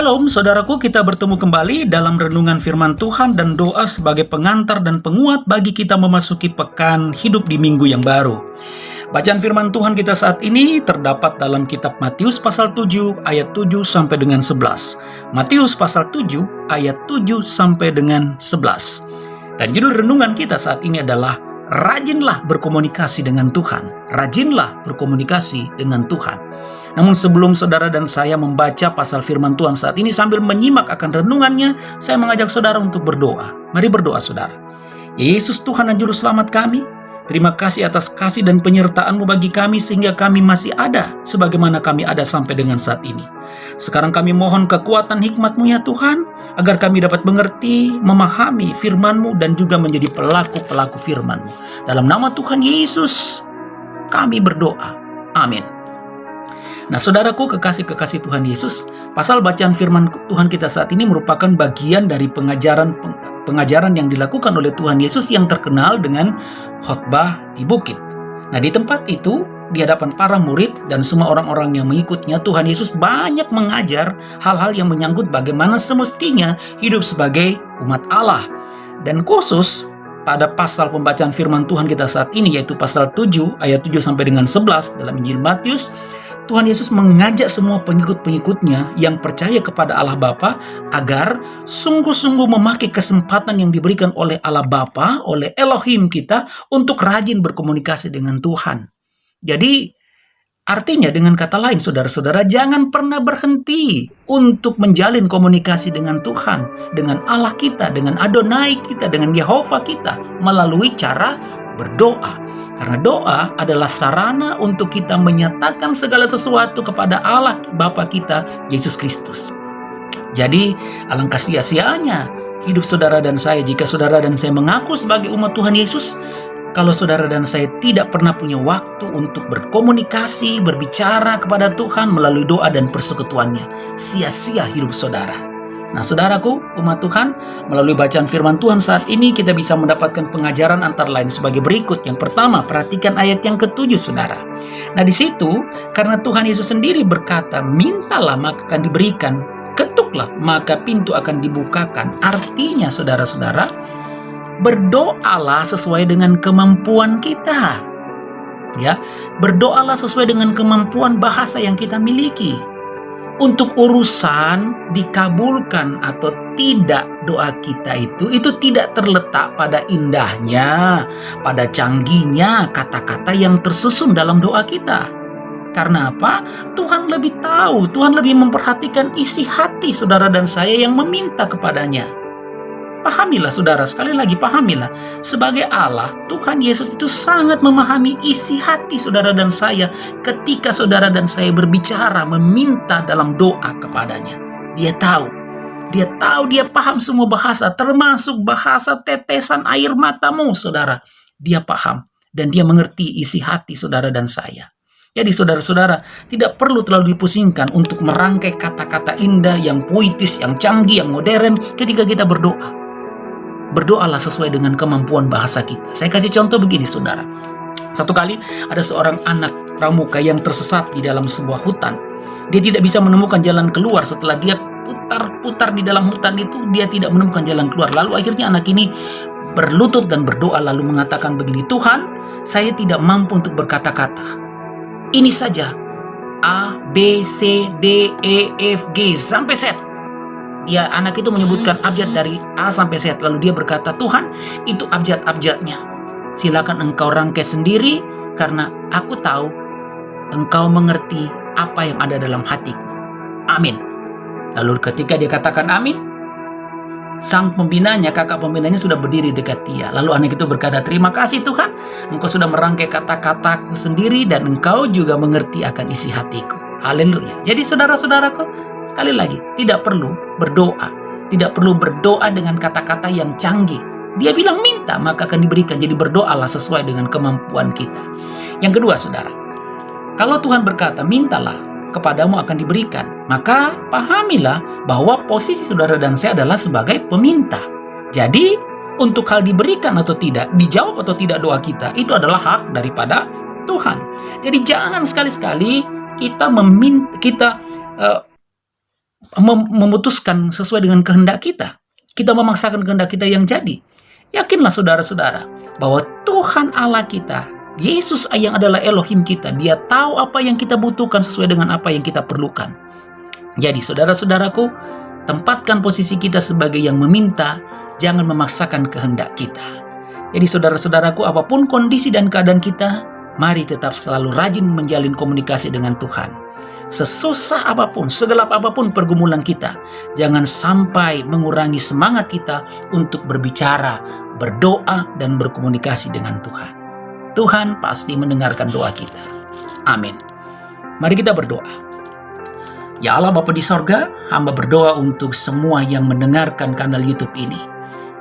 Shalom saudaraku, kita bertemu kembali dalam renungan firman Tuhan dan doa sebagai pengantar dan penguat bagi kita memasuki pekan hidup di minggu yang baru. Bacaan firman Tuhan kita saat ini terdapat dalam kitab Matius pasal 7 ayat 7 sampai dengan 11. Matius pasal 7 ayat 7 sampai dengan 11. Dan judul renungan kita saat ini adalah rajinlah berkomunikasi dengan Tuhan. Rajinlah berkomunikasi dengan Tuhan. Namun sebelum saudara dan saya membaca pasal firman Tuhan saat ini sambil menyimak akan renungannya, saya mengajak saudara untuk berdoa. Mari berdoa saudara. Yesus Tuhan dan Juru Selamat kami, terima kasih atas kasih dan penyertaan-Mu bagi kami sehingga kami masih ada sebagaimana kami ada sampai dengan saat ini. Sekarang kami mohon kekuatan hikmat-Mu ya Tuhan, agar kami dapat mengerti, memahami firman-Mu dan juga menjadi pelaku-pelaku firman-Mu. Dalam nama Tuhan Yesus, kami berdoa. Amin. Nah saudaraku, kekasih-kekasih Tuhan Yesus, pasal bacaan firman Tuhan kita saat ini merupakan bagian dari pengajaran yang dilakukan oleh Tuhan Yesus yang terkenal dengan khotbah di bukit. Nah di tempat itu, di hadapan para murid dan semua orang-orang yang mengikutnya, Tuhan Yesus banyak mengajar hal-hal yang menyangkut bagaimana semestinya hidup sebagai umat Allah. Dan khusus pada pasal pembacaan firman Tuhan kita saat ini, yaitu pasal 7 ayat 7 sampai dengan 11 dalam Injil Matius, Tuhan Yesus mengajak semua pengikut-pengikutnya yang percaya kepada Allah Bapa agar sungguh-sungguh memakai kesempatan yang diberikan oleh Allah Bapa, oleh Elohim kita untuk rajin berkomunikasi dengan Tuhan. Jadi artinya dengan kata lain saudara-saudara, jangan pernah berhenti untuk menjalin komunikasi dengan Tuhan, dengan Allah kita, dengan Adonai kita, dengan Yehova kita melalui cara berdoa. Karena doa adalah sarana untuk kita menyatakan segala sesuatu kepada Allah Bapa kita, Yesus Kristus. Jadi alangkah sia-sianya hidup saudara dan saya jika saudara dan saya mengaku sebagai umat Tuhan Yesus, kalau saudara dan saya tidak pernah punya waktu untuk berkomunikasi, berbicara kepada Tuhan melalui doa dan persekutuannya. Sia-sia hidup saudara. Nah saudaraku, umat Tuhan, melalui bacaan firman Tuhan saat ini kita bisa mendapatkan pengajaran antara lain sebagai berikut. Yang pertama, perhatikan ayat yang ke-7 saudara. Nah di situ, karena Tuhan Yesus sendiri berkata, mintalah maka akan diberikan, ketuklah maka pintu akan dibukakan. Artinya saudara-saudara, berdoalah sesuai dengan kemampuan kita. Ya, berdoalah sesuai dengan kemampuan bahasa yang kita miliki. Untuk urusan dikabulkan atau tidak doa kita itu tidak terletak pada indahnya, pada canggihnya kata-kata yang tersusun dalam doa kita. Karena apa? Tuhan lebih tahu, Tuhan lebih memperhatikan isi hati saudara dan saya yang meminta kepadanya. Pahamilah saudara, sekali lagi pahamilah. Sebagai Allah, Tuhan Yesus itu sangat memahami isi hati saudara dan saya ketika saudara dan saya berbicara, meminta dalam doa kepadanya. Dia tahu, dia paham semua bahasa, termasuk bahasa tetesan air matamu saudara. Dia paham dan dia mengerti isi hati saudara dan saya. Jadi saudara-saudara tidak perlu terlalu dipusingkan untuk merangkai kata-kata indah, yang puitis, yang canggih, yang modern ketika kita berdoa. Berdoalah sesuai dengan kemampuan bahasa kita. Saya kasih contoh begini saudara. Satu kali ada seorang anak pramuka yang tersesat di dalam sebuah hutan. Dia tidak bisa menemukan jalan keluar. Setelah dia putar-putar di dalam hutan itu, dia tidak menemukan jalan keluar. Lalu akhirnya anak ini berlutut dan berdoa lalu mengatakan begini, Tuhan, saya tidak mampu untuk berkata-kata. Ini saja A, B, C, D, E, F, G sampai Z. Ya, anak itu menyebutkan abjad dari A sampai Z. Lalu dia berkata, Tuhan, itu abjad-abjadnya. Silakan engkau rangkai sendiri, karena aku tahu engkau mengerti apa yang ada dalam hatiku. Amin. Lalu ketika dia katakan amin, sang pembinanya, kakak pembinanya sudah berdiri dekat dia. Lalu anak itu berkata, terima kasih Tuhan, engkau sudah merangkai kata-kataku sendiri dan engkau juga mengerti akan isi hatiku. Haleluya. Jadi saudara-saudaraku, sekali lagi, tidak perlu berdoa dengan kata-kata yang canggih. Dia bilang minta maka akan diberikan. Jadi berdoalah sesuai dengan kemampuan kita. Yang kedua saudara, kalau Tuhan berkata mintalah kepadamu akan diberikan, maka pahamilah bahwa posisi saudara dan saya adalah sebagai peminta. Jadi untuk hal diberikan atau tidak, dijawab atau tidak doa kita, itu adalah hak daripada Tuhan. Jadi jangan sekali-sekali kita memutuskan sesuai dengan kehendak kita. Kita memaksakan kehendak kita yang jadi. Yakinlah saudara-saudara bahwa Tuhan Allah kita, Yesus yang adalah Elohim kita, Dia tahu apa yang kita butuhkan sesuai dengan apa yang kita perlukan. Jadi saudara-saudaraku, tempatkan posisi kita sebagai yang meminta, jangan memaksakan kehendak kita. Jadi saudara-saudaraku, apapun kondisi dan keadaan kita, mari tetap selalu rajin menjalin komunikasi dengan Tuhan. Sesusah apapun, segelap apapun pergumulan kita, jangan sampai mengurangi semangat kita untuk berbicara, berdoa, dan berkomunikasi dengan Tuhan. Tuhan pasti mendengarkan doa kita. Amin. Mari kita berdoa. Ya Allah Bapa di sorga, hamba berdoa untuk semua yang mendengarkan kanal YouTube ini.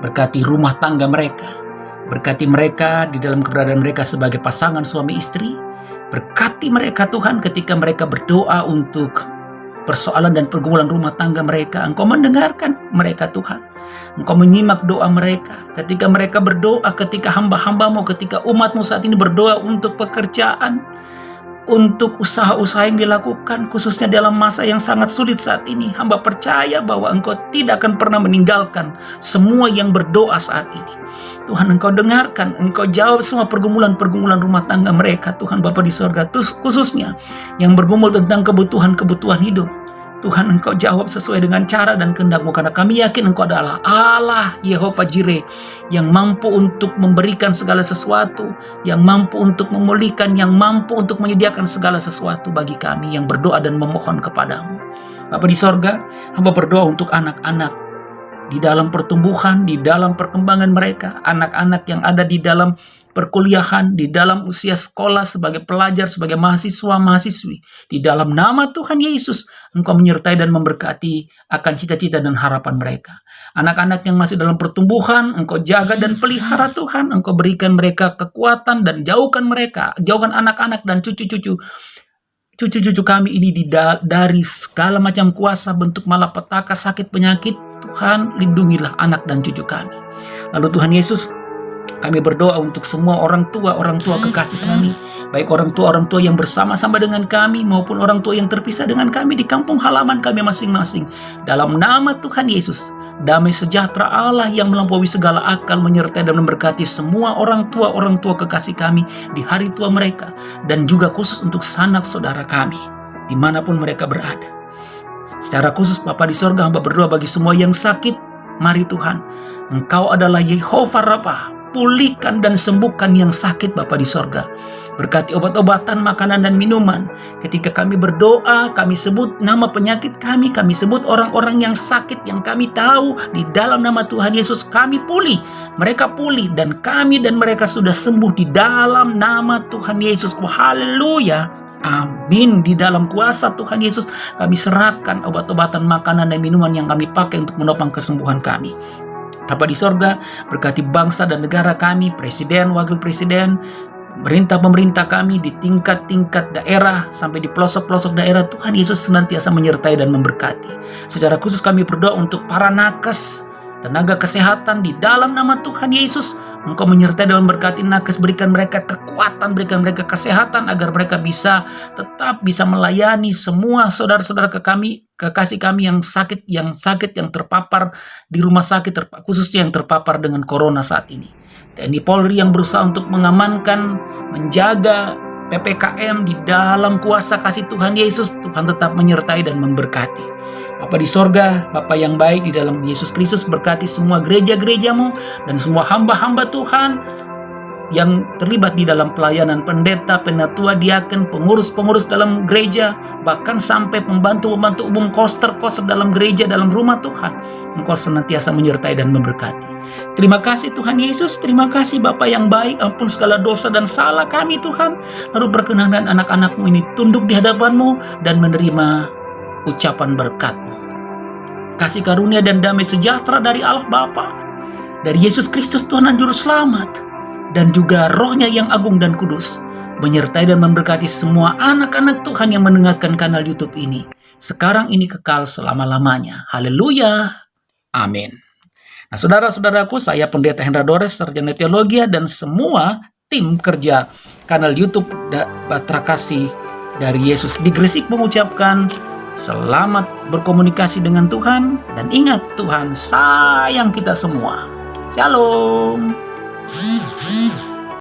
Berkati rumah tangga mereka, berkati mereka di dalam keberadaan mereka sebagai pasangan suami istri. Berkati mereka Tuhan ketika mereka berdoa untuk persoalan dan pergumulan rumah tangga mereka. Engkau mendengarkan mereka Tuhan. Engkau menyimak doa mereka. Ketika mereka berdoa, ketika hamba-hambamu, ketika umatmu saat ini berdoa untuk pekerjaan, untuk usaha-usaha yang dilakukan, khususnya dalam masa yang sangat sulit saat ini. Hamba percaya bahwa Engkau tidak akan pernah meninggalkan semua yang berdoa saat ini. Tuhan, Engkau dengarkan, Engkau jawab semua pergumulan-pergumulan rumah tangga mereka. Tuhan Bapa di sorga, khususnya yang bergumul tentang kebutuhan-kebutuhan hidup. Tuhan, Engkau jawab sesuai dengan cara dan kehendak-Mu, karena kami yakin Engkau adalah Allah Yehova Jireh yang mampu untuk memberikan segala sesuatu, yang mampu untuk memulihkan, yang mampu untuk menyediakan segala sesuatu bagi kami yang berdoa dan memohon kepadamu. Bapa di sorga, hamba berdoa untuk anak-anak di dalam pertumbuhan, di dalam perkembangan mereka, anak-anak yang ada di dalam perkuliahan, di dalam usia sekolah sebagai pelajar, sebagai mahasiswa-mahasiswi. Di dalam nama Tuhan Yesus, Engkau menyertai dan memberkati akan cita-cita dan harapan mereka. Anak-anak yang masih dalam pertumbuhan, Engkau jaga dan pelihara Tuhan. Engkau berikan mereka kekuatan dan jauhkan anak-anak dan cucu-cucu kami ini dari segala macam kuasa, bentuk malapetaka, sakit, penyakit. Tuhan, lindungilah anak dan cucu kami. Lalu Tuhan Yesus, kami berdoa untuk semua orang tua kekasih kami, baik orang tua yang bersama-sama dengan kami maupun orang tua yang terpisah dengan kami di kampung halaman kami masing-masing. Dalam nama Tuhan Yesus, damai sejahtera Allah yang melampaui segala akal menyertai dan memberkati semua orang tua kekasih kami di hari tua mereka, dan juga khusus untuk sanak saudara kami dimanapun mereka berada. Secara khusus Bapa di sorga, hamba berdoa bagi semua yang sakit. Mari Tuhan, Engkau adalah Yehova Rafa, pulihkan dan sembuhkan yang sakit Bapa di sorga. Berkati obat-obatan, makanan dan minuman. Ketika kami berdoa, kami sebut nama penyakit kami sebut orang-orang yang sakit yang kami tahu di dalam nama Tuhan Yesus kami pulih. Mereka pulih dan kami dan mereka sudah sembuh di dalam nama Tuhan Yesus. Oh, haleluya. Amin. Di dalam kuasa Tuhan Yesus kami serahkan obat-obatan, makanan dan minuman yang kami pakai untuk menopang kesembuhan kami. Bapa di sorga, berkati bangsa dan negara kami, presiden, wakil presiden, pemerintah kami di tingkat-tingkat daerah sampai di pelosok-pelosok daerah. Tuhan Yesus senantiasa menyertai dan memberkati. Secara khusus kami berdoa untuk para nakes, tenaga kesehatan di dalam nama Tuhan Yesus. Engkau menyertai dan memberkati nakes, berikan mereka kekuatan, berikan mereka kesehatan agar mereka tetap bisa melayani semua saudara-saudara kekasih kami yang sakit, yang terpapar di rumah sakit, khususnya yang terpapar dengan corona saat ini. TNI Polri yang berusaha untuk mengamankan, menjaga PPKM di dalam kuasa kasih Tuhan Yesus. Tuhan tetap menyertai dan memberkati. Bapa di sorga, Bapa yang baik di dalam Yesus Kristus, berkati semua gereja-gerejamu dan semua hamba-hamba Tuhan yang terlibat di dalam pelayanan, pendeta, penatua, diaken, pengurus-pengurus dalam gereja, bahkan sampai pembantu-pembantu umum, koster dalam gereja, dalam rumah Tuhan. Engkau senantiasa menyertai dan memberkati. Terima kasih Tuhan Yesus, terima kasih Bapa yang baik, ampun segala dosa dan salah kami Tuhan. Lalu berkenan anak-anak-Mu ini tunduk di hadapan-Mu dan menerima ucapan berkat-Mu. Kasih karunia dan damai sejahtera dari Allah Bapa, dari Yesus Kristus Tuhan dan Juru Selamat, dan juga Roh-Nya yang agung dan kudus, menyertai dan memberkati semua anak-anak Tuhan yang mendengarkan kanal YouTube ini, sekarang ini kekal selama-lamanya. Haleluya. Amin. Nah, saudara-saudaraku, saya Pendeta Hendra Dores, Sarjana Teologi, dan semua tim kerja kanal YouTube Batra Kasih dari Yesus di Gresik mengucapkan Selamat berkomunikasi dengan Tuhan, dan ingat, Tuhan sayang kita semua. Shalom.